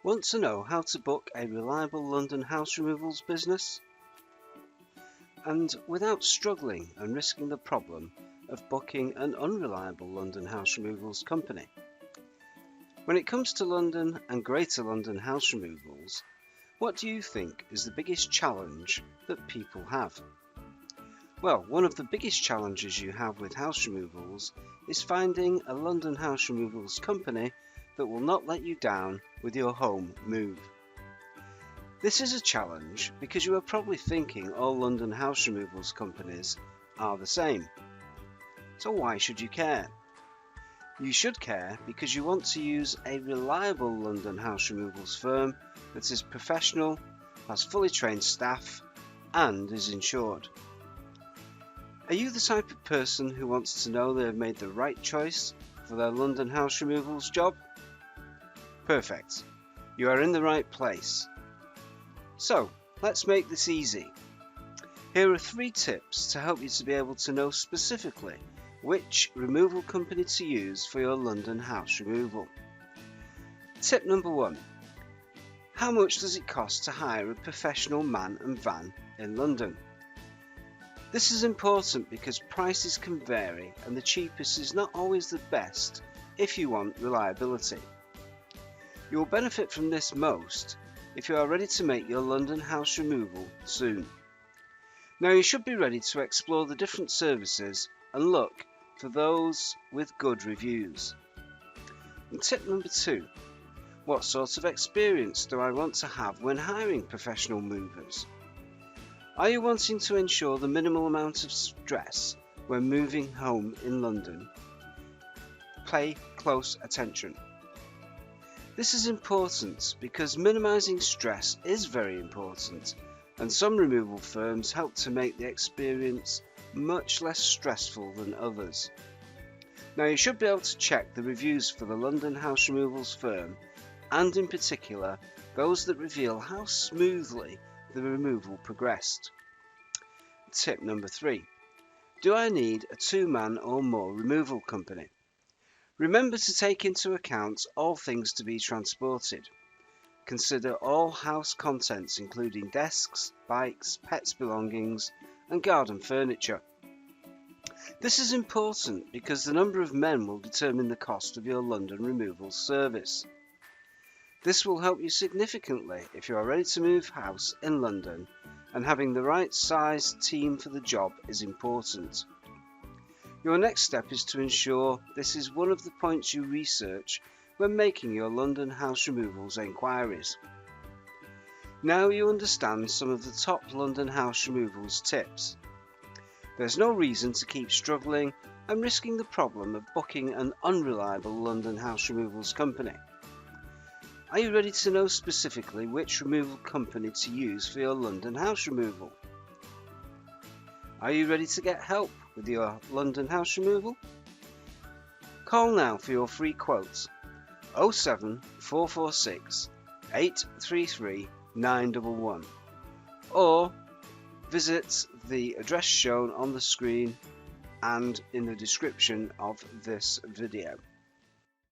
Want to know how to book a reliable London house removals business? And without struggling and risking the problem of booking an unreliable London house removals company. When it comes to London and Greater London house removals, what do you think is the biggest challenge that people have? Well, one of the biggest challenges you have with house removals is finding a London house removals company that will not let you down with your home move. This is a challenge because you are probably thinking all London house removals companies are the same. So why should you care? You should care because you want to use a reliable London house removals firm that is professional, has fully trained staff, and is insured. Are you the type of person who wants to know they have made the right choice for their London house removals job? Perfect. You are in the right place. So, let's make this easy. Here are 3 tips to help you to be able to know specifically which removal company to use for your London house removal. Tip number 1. How much does it cost to hire a professional man and van in London? This is important because prices can vary and the cheapest is not always the best if you want reliability. You will benefit from this most if you are ready to make your London house removal soon. Now you should be ready to explore the different services and look for those with good reviews. And tip number 2. What sort of experience do I want to have when hiring professional movers? Are you wanting to ensure the minimal amount of stress when moving home in London? Pay close attention. This is important because minimizing stress is very important, and some removal firms help to make the experience much less stressful than others. Now you should be able to check the reviews for the London house removals firm, and in particular those that reveal how smoothly the removal progressed. Tip number 3. Do I need a 2-man or more removal company? Remember to take into account all things to be transported. Consider all house contents including desks, bikes, pets' belongings and garden furniture. This is important because the number of men will determine the cost of your London removal service. This will help you significantly if you are ready to move house in London, and having the right size team for the job is important. Your next step is to ensure this is one of the points you research when making your London house removals enquiries. Now you understand some of the top London house removals tips. There's no reason to keep struggling and risking the problem of booking an unreliable London house removals company. Are you ready to know specifically which removal company to use for your London house removal? Are you ready to get help with your London house removal? Call now for your free quote 07446 833 911 or visit the address shown on the screen and in the description of this video.